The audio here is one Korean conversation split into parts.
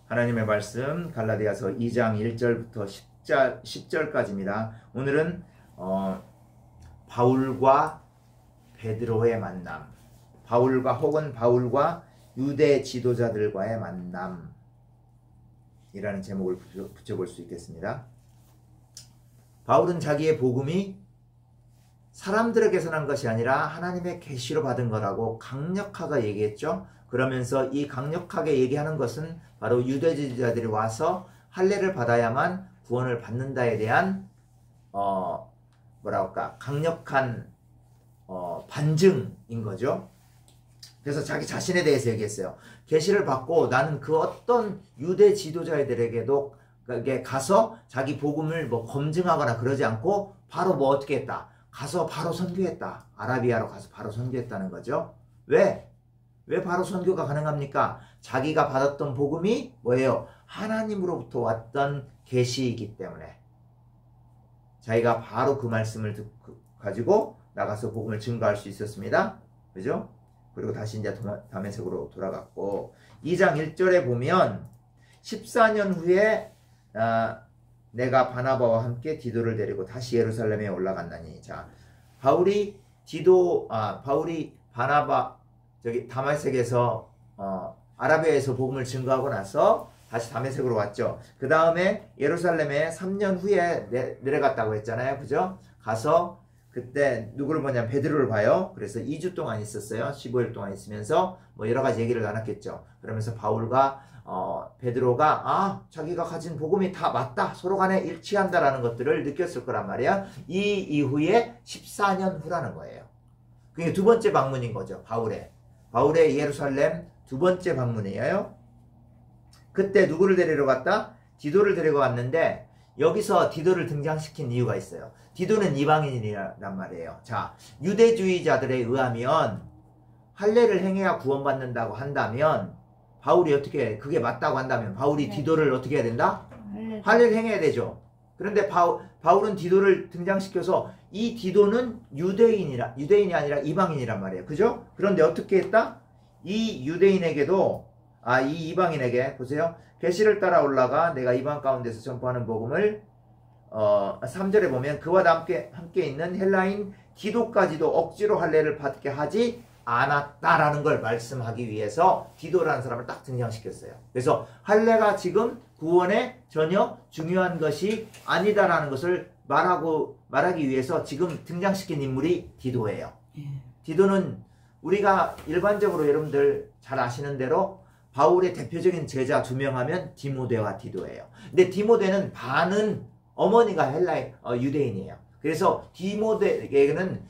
하나님의 말씀 갈라디아서 2장 1절부터 10절까지입니다. 오늘은 바울과 베드로의 만남, 바울과 유대 지도자들과의 만남이라는 제목을 붙여볼 수 있겠습니다. 바울은 자기의 복음이 사람들에게서 난 것이 아니라 하나님의 계시로 받은 거라고 강력하게 얘기했죠. 그러면서 이 강력하게 얘기하는 것은 바로 유대 지도자들이 와서 할례를 받아야만 구원을 받는다에 대한 강력한 반증인 거죠. 그래서 자기 자신에 대해서 얘기했어요. 계시를 받고 나는 그 어떤 유대 지도자들에게도 가서 자기 복음을 검증하거나 그러지 않고 바로 어떻게 했다. 가서 바로 선교했다. 아라비아로 가서 바로 선교했다는 거죠. 왜 바로 선교가 가능합니까? 자기가 받았던 복음이 뭐예요? 하나님으로부터 왔던 계시이기 때문에 자기가 바로 그 말씀을 가지고 나가서 복음을 증거할 수 있었습니다. 그죠? 그리고 다시 이제 다메섹으로 돌아갔고 2장 1절에 보면 14년 후에 내가 바나바와 함께 디도를 데리고 다시 예루살렘에 올라갔나니. 자, 바울이 바나바 다메섹에서 아라비아에서 복음을 증거하고 나서 다시 다메섹으로 왔죠. 그 다음에 예루살렘에 3년 후에 내려갔다고 했잖아요. 그죠? 가서 그때 누구를 보냐면 베드로를 봐요. 그래서 2주 동안 있었어요. 15일 동안 있으면서 여러 가지 얘기를 나눴겠죠. 그러면서 바울과 베드로가 자기가 가진 복음이 다 맞다. 서로 간에 일치한다라는 것들을 느꼈을 거란 말이야. 이 이후에 14년 후라는 거예요. 그게 두 번째 방문인 거죠. 바울의 예루살렘 두 번째 방문이에요. 그때 누구를 데리러 갔다? 디도를 데리고 갔는데 여기서 디도를 등장시킨 이유가 있어요. 디도는 이방인이란 말이에요. 자, 유대주의자들에 의하면 할례를 행해야 구원받는다고 한다면 바울이 어떻게 그게 맞다고 한다면 바울이 디도를 어떻게 해야 된다? 할례를 행해야 되죠. 그런데 바울은 디도를 등장시켜서 이 디도는 유대인이 아니라 이방인이란 말이에요. 그죠? 그런데 어떻게 했다? 이 유대인에게도 이 이방인에게 보세요. 계시를 따라 올라가 내가 이방 가운데서 전파하는 복음을 3절에 보면 그와 함께 있는 헬라인 디도까지도 억지로 할례를 받게 하지 않았다라는 걸 말씀하기 위해서 디도라는 사람을 딱 등장시켰어요. 그래서 할례가 지금 구원에 전혀 중요한 것이 아니다라는 것을 말하기 위해서 지금 등장시킨 인물이 디도예요. 디도는 우리가 일반적으로 여러분들 잘 아시는 대로 바울의 대표적인 제자 2명 하면 디모데와 디도예요. 근데 디모데는 반은 어머니가 유대인이에요. 그래서 디모데에게는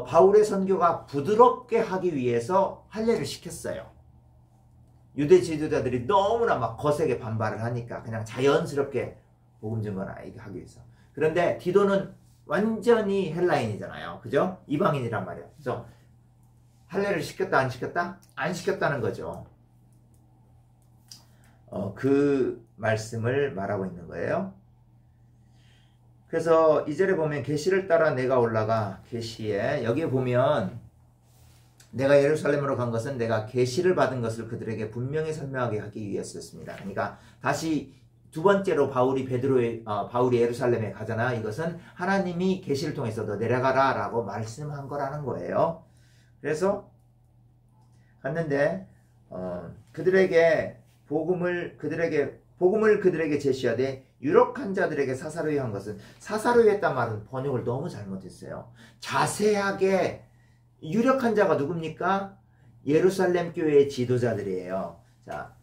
바울의 선교가 부드럽게 하기 위해서 할례를 시켰어요. 유대 지도자들이 너무나 거세게 반발을 하니까 그냥 자연스럽게 복음 증거나 하기 위해서. 그런데 디도는 완전히 헬라인이잖아요. 그죠? 이방인이란 말이에요. 그래서 할례를 시켰다 안 시켰다? 안 시켰다는 거죠. 그 말씀을 말하고 있는 거예요. 그래서 2절에 보면 계시를 따라 내가 올라가 계시에 여기에 보면 내가 예루살렘으로 간 것은 내가 계시를 받은 것을 그들에게 분명히 설명하게 하기 위해서였습니다. 그러니까 다시 두 번째로 바울이 예루살렘에 가잖아. 이것은 하나님이 계시를 통해서 너 내려가라 라고 말씀한 거라는 거예요. 그래서 갔는데 복음을 그들에게 제시하되 유력한 자들에게 사사로이 한 것은 사사로이 했단 말은 번역을 너무 잘못했어요. 자세하게 유력한 자가 누굽니까? 예루살렘 교회의 지도자들이에요. 자,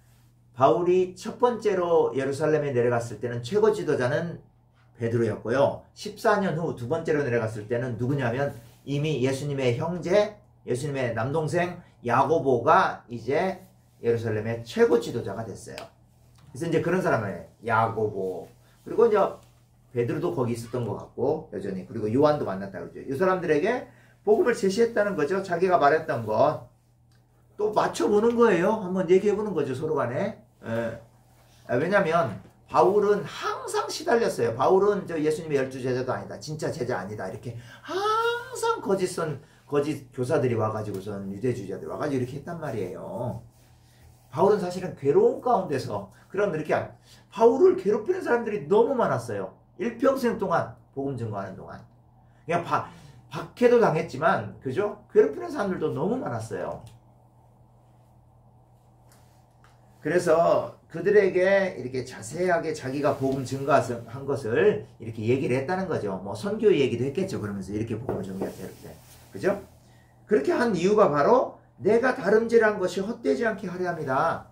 바울이 첫 번째로 예루살렘에 내려갔을 때는 최고 지도자는 베드로였고요. 14년 후 두 번째로 내려갔을 때는 누구냐면 이미 예수님의 형제, 예수님의 남동생 야고보가 이제 예루살렘의 최고 지도자가 됐어요. 그래서 이제 그런 사람을 야고보, 그리고 이제 베드로도 거기 있었던 것 같고 여전히, 그리고 요한도 만났다고 그러죠. 이 사람들에게 복음을 제시했다는 거죠. 자기가 말했던 것 또 맞춰보는 거예요. 한번 얘기해보는 거죠, 서로 간에. 왜냐면 바울은 항상 시달렸어요. 바울은 예수님의 12 제자도 아니다, 진짜 제자 아니다, 이렇게 항상 거짓 교사들이 와가지고선 유대주의자들이 와가지고 이렇게 했단 말이에요. 바울은 사실은 괴로운 가운데서 그런 이렇게 바울을 괴롭히는 사람들이 너무 많았어요. 일평생 동안 복음 증거하는 동안 그냥 박해도 당했지만 그죠? 괴롭히는 사람들도 너무 많았어요. 그래서 그들에게 이렇게 자세하게 자기가 복음 증거한 것을 이렇게 얘기를 했다는 거죠. 뭐 선교 얘기도 했겠죠. 그러면서 이렇게 복음을 증거했다 이렇게. 그죠? 그렇게 한 이유가 바로 내가 다름질한 것이 헛되지 않게 하려 합니다.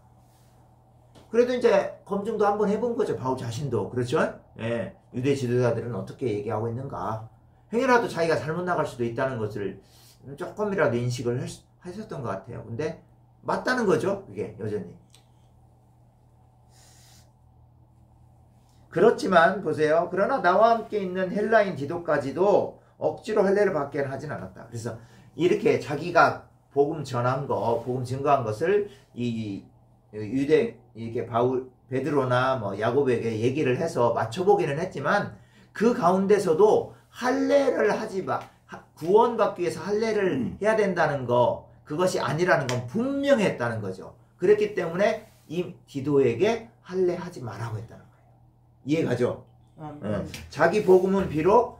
그래도 이제 검증도 한번 해본 거죠. 바울 자신도. 그렇죠? 예. 유대 지도자들은 어떻게 얘기하고 있는가. 행여라도 자기가 잘못 나갈 수도 있다는 것을 조금이라도 인식을 하셨던 것 같아요. 근데 맞다는 거죠. 그게 여전히. 그렇지만 보세요. 그러나 나와 함께 있는 헬라인 디도까지도 억지로 할례를 받게 하진 않았다. 그래서 이렇게 자기가 복음 전한 거, 복음 증거한 것을 이 유대 이렇게 베드로나 뭐 야고보에게 얘기를 해서 맞춰보기는 했지만 그 가운데서도 할례를 하지 마. 구원받기 위해서 할례를 해야 된다는 거, 그것이 아니라는 건 분명히 했다는 거죠. 그랬기 때문에 이 디도에게 할례하지 말라고 했다는 거예요. 이해가죠? 자기 복음은 비록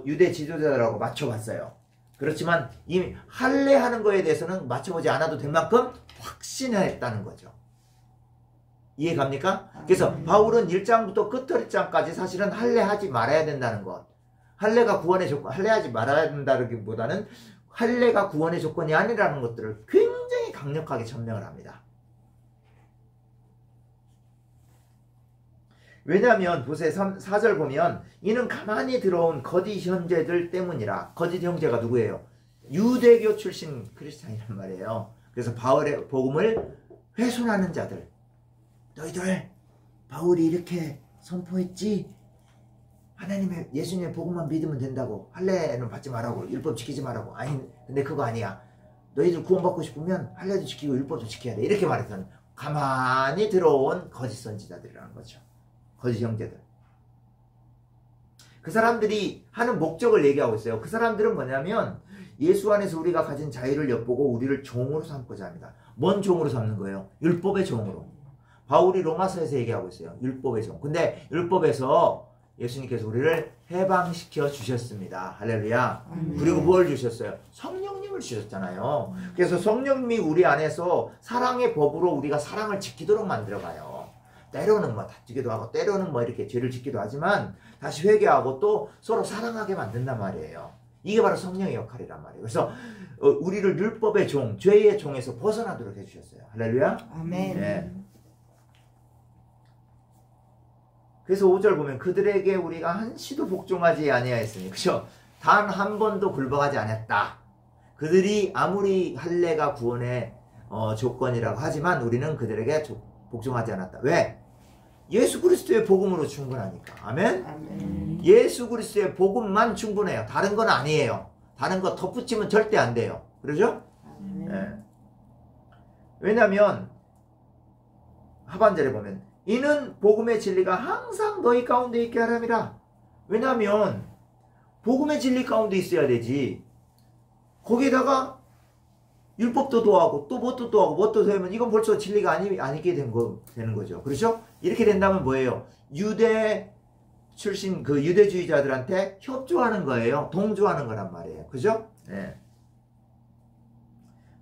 유대 지도자라고 맞춰봤어요. 그렇지만 이미 할례하는 거에 대해서는 맞춰보지 않아도 될 만큼 확신했다는 거죠. 이해갑니까? 그래서 바울은 1장부터 끝자리장까지 사실은 할례하지 말아야 된다는 것. 할례가 구원의 조건, 할례하지 말아야 된다기보다는 할례가 구원의 조건이 아니라는 것들을 굉장히 강력하게 전명을 합니다. 왜냐하면 보세요. 4절 보면 이는 가만히 들어온 거짓 형제들 때문이라. 거짓 형제가 누구예요? 유대교 출신 크리스찬이란 말이에요. 그래서 바울의 복음을 훼손하는 자들. 너희들 바울이 이렇게 선포했지? 하나님의 예수님의 복음만 믿으면 된다고. 할례는 받지 말라고. 율법 지키지 말라고. 아니 근데 그거 아니야. 너희들 구원받고 싶으면 할례도 지키고 율법도 지켜야 돼. 이렇게 말했던 가만히 들어온 거짓 선지자들이라는 거죠. 거짓 형제들. 그 사람들이 하는 목적을 얘기하고 있어요. 그 사람들은 뭐냐면 예수 안에서 우리가 가진 자유를 엿보고 우리를 종으로 삼고자 합니다. 뭔 종으로 삼는 거예요? 율법의 종으로. 바울이 로마서에서 얘기하고 있어요. 율법의 종. 근데 율법에서 예수님께서 우리를 해방시켜 주셨습니다. 할렐루야. 그리고 뭘 주셨어요? 성령님을 주셨잖아요. 그래서 성령님이 우리 안에서 사랑의 법으로 우리가 사랑을 지키도록 만들어가요. 때로는 뭐 다투기도 하고 때로는 뭐 이렇게 죄를 짓기도 하지만 다시 회개하고 또 서로 사랑하게 만든단 말이에요. 이게 바로 성령의 역할이란 말이에요. 그래서 우리를 율법의 종, 죄의 종에서 벗어나도록 해주셨어요. 할렐루야. 아멘. 네. 그래서 5절 보면 그들에게 우리가 한시도 복종하지 아니하였으니, 그죠? 단 한 번도 굴복하지 않았다. 그들이 아무리 할례가 구원의 조건이라고 하지만 우리는 그들에게 복종하지 않았다. 왜? 예수 그리스도의 복음으로 충분하니까. 아멘? 아멘. 예수 그리스도의 복음만 충분해요. 다른 건 아니에요. 다른 거 덧붙이면 절대 안 돼요. 그러죠? 네. 왜냐하면 하반절에 보면 이는 복음의 진리가 항상 너희 가운데 있게 하람이라. 왜냐하면 복음의 진리 가운데 있어야 되지. 거기에다가 율법도 도하고 또 뭣도 도하고 뭣도 도하면 이건 벌써 진리가 아니게 되는 거죠. 그렇죠? 이렇게 된다면 뭐예요? 유대 출신 그 유대주의자들한테 협조하는 거예요. 동조하는 거란 말이에요. 그죠? 네.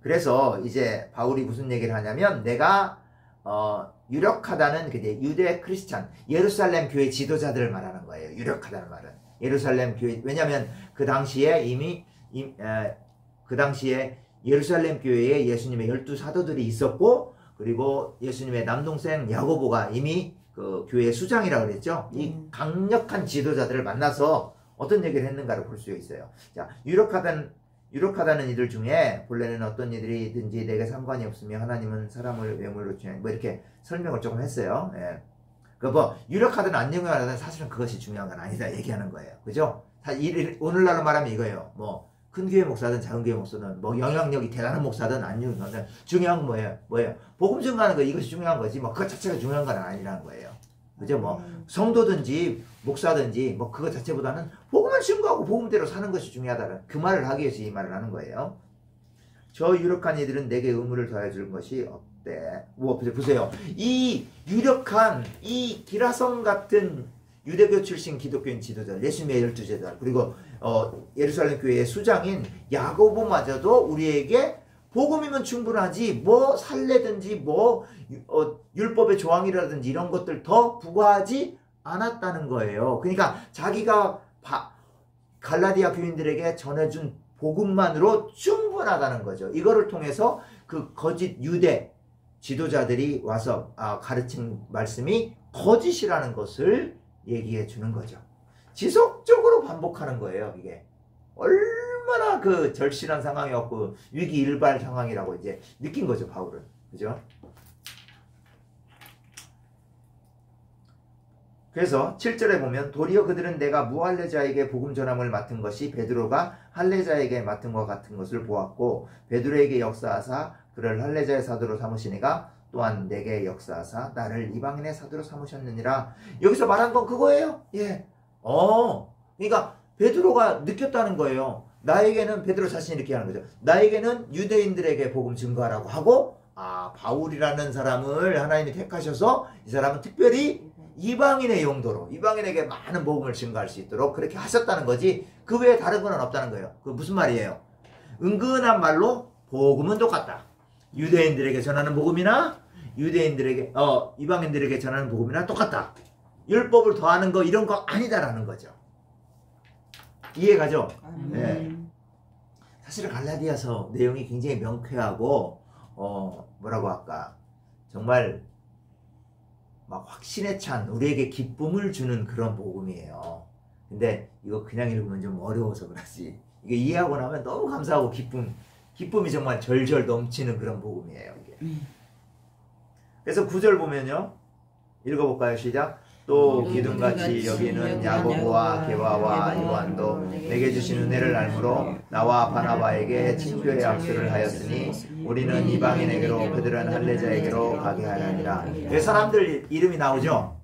그래서 이제 바울이 무슨 얘기를 하냐면 내가 유력하다는 유대 크리스찬 예루살렘 교회 지도자들을 말하는 거예요. 유력하다는 말은 예루살렘 교회. 왜냐하면 그 당시에 이미 그 당시에 예루살렘 교회에 예수님의 12사도들이 있었고, 그리고 예수님의 남동생 야고보가 이미 그 교회의 수장이라고 그랬죠. 이 강력한 지도자들을 만나서 어떤 얘기를 했는가를 볼 수 있어요. 자, 유력하다는 이들 중에 본래는 어떤 이들이든지 내게 상관이 없으며 하나님은 사람을 외모로 중요한 뭐 이렇게 설명을 조금 했어요. 예. 그 뭐 유력하든 안 유력하든 사실은 그것이 중요한 건 아니다 얘기하는 거예요. 그죠? 오늘날로 말하면 이거예요. 뭐 큰 교회 목사든 작은 교회 목사든 뭐 영향력이 대단한 목사든 안 유력하든 중요한 건 뭐예요? 복음 증거하는 거 이것이 중요한 거지 뭐 그것 자체가 중요한 건 아니라는 거예요. 그죠? 뭐 성도든지 목사든지 뭐 그것 자체보다는 복음을 증거하고 복음대로 사는 것이 중요하다는 그 말을 하기 위해서 이 말을 하는 거예요. 저 유력한 이들은 내게 의무를 더해 줄 것이 때, 뭐 보세요. 이 유력한 이 기라성 같은 유대교 출신 기독교인 지도자, 예수님의 12제자, 그리고 예루살렘 교회의 수장인 야고보마저도 우리에게 복음이면 충분하지 뭐 살례든지 뭐 율법의 조항이라든지 이런 것들 더 부과하지 않았다는 거예요. 그러니까 자기가 갈라디아 교인들에게 전해준 복음만으로 충분하다는 거죠. 이거를 통해서 그 거짓 유대 지도자들이 와서 가르친 말씀이 거짓이라는 것을 얘기해 주는 거죠. 지속적으로 반복하는 거예요. 이게 얼마나 그 절실한 상황이었고 위기일발 상황이라고 이제 느낀 거죠, 바울은. 그죠? 그래서 7절에 보면 도리어 그들은 내가 무할례자에게 복음 전함을 맡은 것이 베드로가 할례자에게 맡은 것 같은 것을 보았고 베드로에게 역사하사 그를 할례자의 사도로 삼으시니가 또한 내게 역사하사 나를 이방인의 사도로 삼으셨느니라. 여기서 말한 건 그거예요. 예. 그러니까 베드로가 느꼈다는 거예요. 나에게는 베드로 자신이 이렇게 하는 거죠. 나에게는 유대인들에게 복음 증거하라고 하고 바울이라는 사람을 하나님이 택하셔서 이 사람은 특별히 이방인의 용도로 이방인에게 많은 복음을 증거할 수 있도록 그렇게 하셨다는 거지 그 외에 다른 건 없다는 거예요. 그 무슨 말이에요? 은근한 말로 복음은 똑같다. 유대인들에게 전하는 복음이나 유대인들에게 이방인들에게 전하는 복음이나 똑같다. 율법을 더하는 거 이런 거 아니다라는 거죠. 이해가죠? 네. 사실 갈라디아서 내용이 굉장히 명쾌하고 뭐라고 할까 정말 막 확신에 찬 우리에게 기쁨을 주는 그런 복음이에요. 근데 이거 그냥 읽으면 좀 어려워서 그렇지 이게 이해하고 나면 너무 감사하고 기쁨이 정말 절절 넘치는 그런 복음이에요. 이게. 그래서 9절 보면요. 읽어볼까요? 시작. 또 기둥같이 여기는 야고보와 게바와 요한도 내게 주신 은혜를 알므로 나와 바나바에게 친교의 악수를 하였으니 우리는 이방인에게로 그들은 할례자에게로 가게 하려니라. 이 사람들 이름이 나오죠.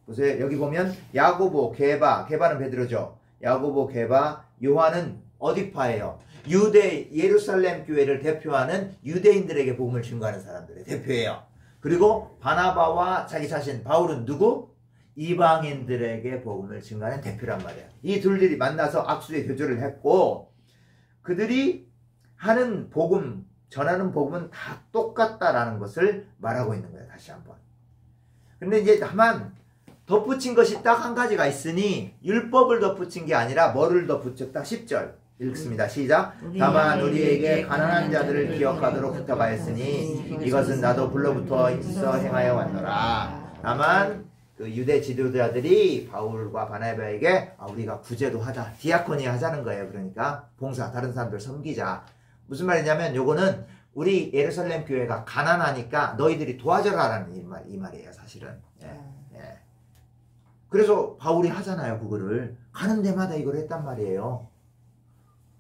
보세요. 여기 보면 야고보, 게바는 베드로죠. 야고보, 게바, 요한은 어디파예요? 유대 예루살렘 교회를 대표하는 유대인들에게 복음을 증거하는 사람들의 대표예요. 그리고 바나바와 자기 자신 바울은 누구? 이방인들에게 복음을 증거하는 대표란 말이에요. 이 둘들이 만나서 악수의 교조를 했고 그들이 하는 복음, 전하는 복음은 다 똑같다라는 것을 말하고 있는 거예요. 다시 한번. 근데 이제 다만 덧붙인 것이 딱 한 가지가 있으니 율법을 덧붙인 게 아니라 뭐를 덧붙였다? 10절 읽습니다. 시작. 다만 우리에게 가난한 자들을 기억하도록 부탁하였으니 이것은 나도 불로부터 있어 행하여 왔노라. 다만 그 유대 지도자들이 바울과 바나바에게 우리가 구제도 하자, 디아코니 하자는 거예요. 그러니까 봉사, 다른 사람들 섬기자. 무슨 말이냐면 요거는 우리 예루살렘 교회가 가난하니까 너희들이 도와줘라라는 이 말이에요. 사실은. 예. 그래서 바울이 하잖아요. 그거를 가는 데마다 이걸 했단 말이에요.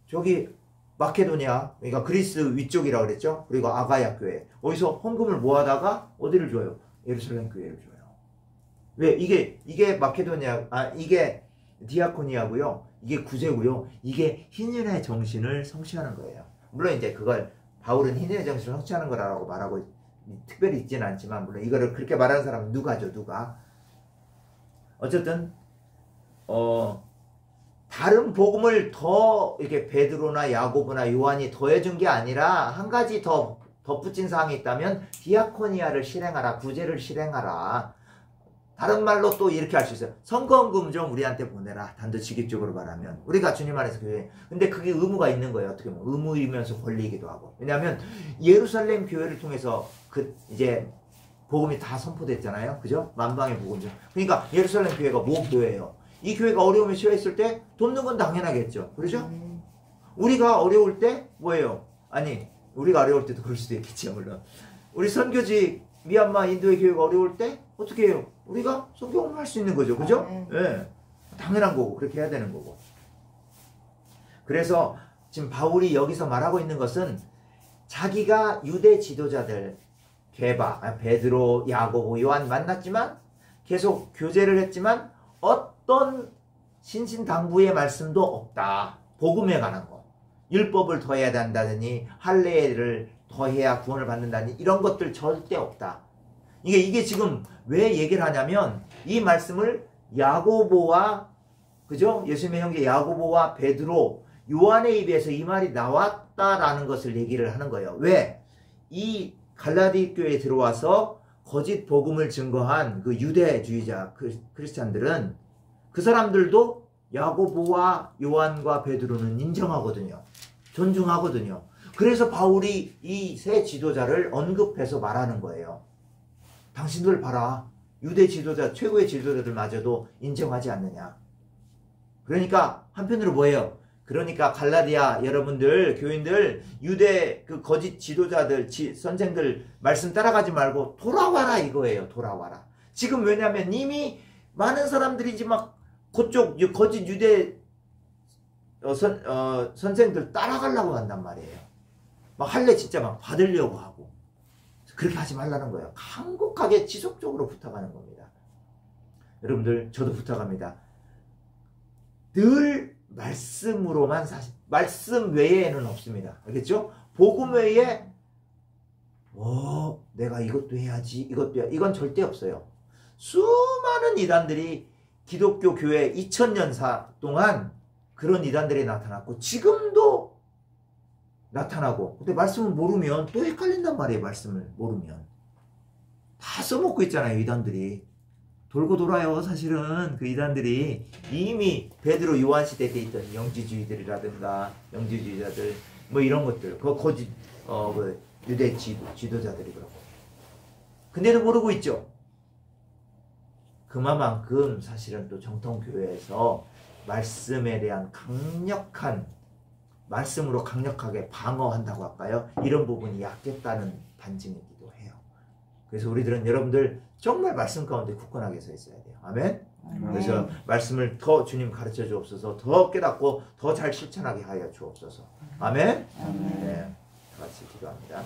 저기 마케도니아, 그러니까 그리스 위쪽이라고 그랬죠. 그리고 아가야 교회. 어디서 헌금을 모아다가 어디를 줘요? 예루살렘 교회를 줘요. 왜? 이게 마케도니아, 이게 디아코니아고요. 이게 구제고요. 이게 희년의 정신을 성취하는 거예요. 물론 이제 그걸 바울은 희년의 정신을 성취하는 거라고 말하고 특별히 있지는 않지만 물론 이거를 그렇게 말하는 사람은 누가죠? 누가? 어쨌든 다른 복음을 더 이렇게 베드로나 야고보나 요한이 더해준 게 아니라 한 가지 더 덧붙인 사항이 있다면 디아코니아를 실행하라, 구제를 실행하라. 다른 말로 또 이렇게 할 수 있어요. 선거헌금 좀 우리한테 보내라. 단도직입적으로 말하면. 우리가 주님 안에서 교회. 근데 그게 의무가 있는 거예요. 어떻게 보면. 의무이면서 권리이기도 하고. 왜냐하면 예루살렘 교회를 통해서 이제 복음이 다 선포됐잖아요. 그죠? 만방의 복음이죠. 그러니까 예루살렘 교회가 뭐 교회예요? 이 교회가 어려움에 처했을 때 돕는 건 당연하겠죠. 그렇죠? 우리가 어려울 때 뭐예요? 아니, 우리가 어려울 때도 그럴 수도 있겠죠. 물론. 우리 선교지 미얀마 인도의 교회가 어려울 때 어떻게 해요? 우리가 선교를 할 수 있는 거죠. 그죠? 예. 당연한 거고 그렇게 해야 되는 거고. 그래서 지금 바울이 여기서 말하고 있는 것은 자기가 유대 지도자들 베드로, 야고보, 요한 만났지만 계속 교제를 했지만 어떤 신신당부의 말씀도 없다. 복음에 관한 거. 율법을 더해야 된다더니 할례를 더해야 구원을 받는다니 이런 것들 절대 없다. 이게 지금 왜 얘기를 하냐면 이 말씀을 야고보와 그죠? 예수님의 형제 야고보와 베드로 요한의 입에서 이 말이 나왔다라는 것을 얘기를 하는 거예요. 왜? 이 갈라디 교회에 들어와서 거짓 복음을 증거한 그 유대주의자 크리스찬들은 그 사람들도 야고보와 요한과 베드로는 인정하거든요. 존중하거든요. 그래서 바울이 이 세 지도자를 언급해서 말하는 거예요. 당신들 봐라. 유대 지도자, 최고의 지도자들마저도 인정하지 않느냐. 그러니까 한편으로 뭐예요? 그러니까 갈라디아 여러분들, 교인들, 유대 그 거짓 지도자들, 선생들 말씀 따라가지 말고 돌아와라 이거예요. 돌아와라. 지금 왜냐면 이미 많은 사람들이 이제 막 그쪽 거짓 유대 선생들 따라가려고 한단 말이에요. 막 할례 진짜 막 받으려고 하고. 그렇게 하지 말라는 거예요. 간곡하게 지속적으로 부탁하는 겁니다. 여러분들 저도 부탁합니다. 늘 말씀으로만 사실 말씀 외에는 없습니다. 알겠죠? 복음 외에 내가 이것도 해야지 이것도 해야지 이건 절대 없어요. 수많은 이단들이 기독교 교회 2000년 동안 그런 이단들이 나타났고 지금도 나타나고 근데 말씀을 모르면 또 헷갈린단 말이에요. 말씀을 모르면 다 써먹고 있잖아요. 이단들이 돌고 돌아요. 사실은 그 이단들이 이미 베드로 요한 시대 때 있던 영지주의들이라든가 영지주의자들 뭐 이런 것들 그 거짓 그 유대 지도자들이 그렇고 근데도 모르고 있죠. 그만큼 사실은 또 정통교회에서 말씀에 대한 강력한 말씀으로 강력하게 방어한다고 할까요? 이런 부분이 약했다는 반증이기도 해요. 그래서 우리들은 여러분들 정말 말씀 가운데 굳건하게 서 있어야 돼요. 아멘? 그래서 말씀을 더 주님 가르쳐 주옵소서, 더 깨닫고 더 잘 실천하게 하여 주옵소서. 아멘? 네, 같이 기도합니다.